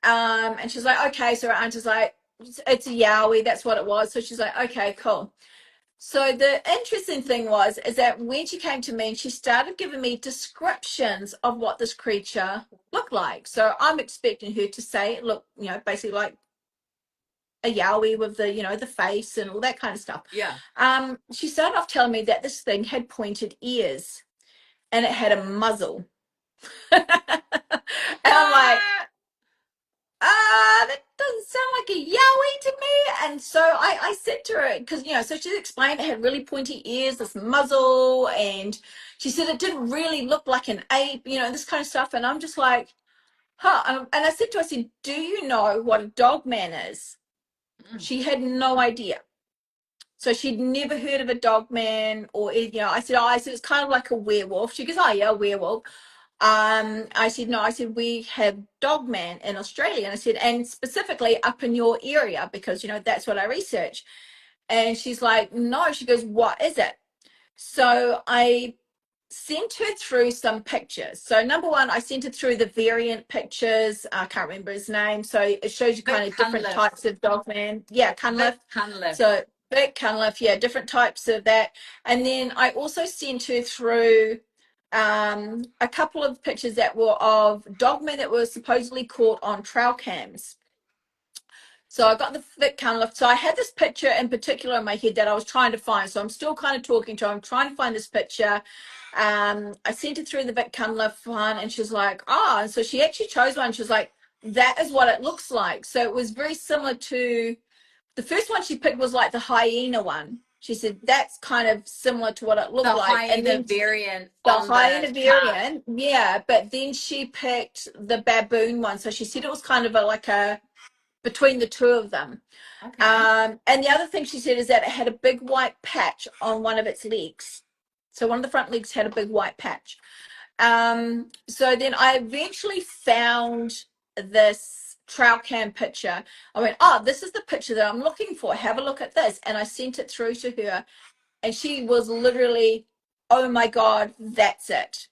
And she's like, okay. So her aunt is like, it's a Yowie. That's what it was. So she's like, okay, cool. So the interesting thing is that when she came to me and she started giving me descriptions of what this creature looked like. So I'm expecting her to say, look, basically like a Yowie with the face and all that kind of stuff. Yeah. She started off telling me that this thing had pointed ears and it had a muzzle. And I'm like, that doesn't sound like a Yowie to me. And so I said to her, because, so she explained it had really pointy ears, this muzzle, and she said it didn't really look like an ape, this kind of stuff. And I'm just like, huh. And I said to her, I said, do you know what a dog man is? She had no idea. So she'd never heard of a dog man, or I said it's kind of like a werewolf. She goes, oh yeah, a werewolf. I said, no, I said, we have Dogman in Australia. And I said, and specifically up in your area, because, that's what I research. And she's like, no, she goes, what is it? So I sent her through some pictures. So number one, I sent her through the variant pictures. I can't remember his name. So it shows you kind of different types of Dogman. Yeah, Cunliffe. So big Cunliffe, yeah, different types of that. And then I also sent her through a couple of pictures that were of dogmen that were supposedly caught on trail cams. So I got the thick Cunliffe. So I had this picture in particular in my head that I was trying to find. So I'm still kind of talking to her. I'm trying to find this picture. I sent her through the Vic Cunliffe one, and she's like, oh, and so she actually chose one. She was like, that is what it looks like. So it was very similar to the first one she picked was like the hyena one. She said that's kind of similar to what it looked like. And then variant. The hyena variant, yeah. But then she picked the baboon one. So she said it was kind of like a between the two of them. Okay. And the other thing she said is that it had a big white patch on one of its legs. So one of the front legs had a big white patch. So then I eventually found this trail cam picture. I went, oh, this is the picture that I'm looking for. Have a look at this. And I sent it through to her. And she was literally, oh my God, that's it.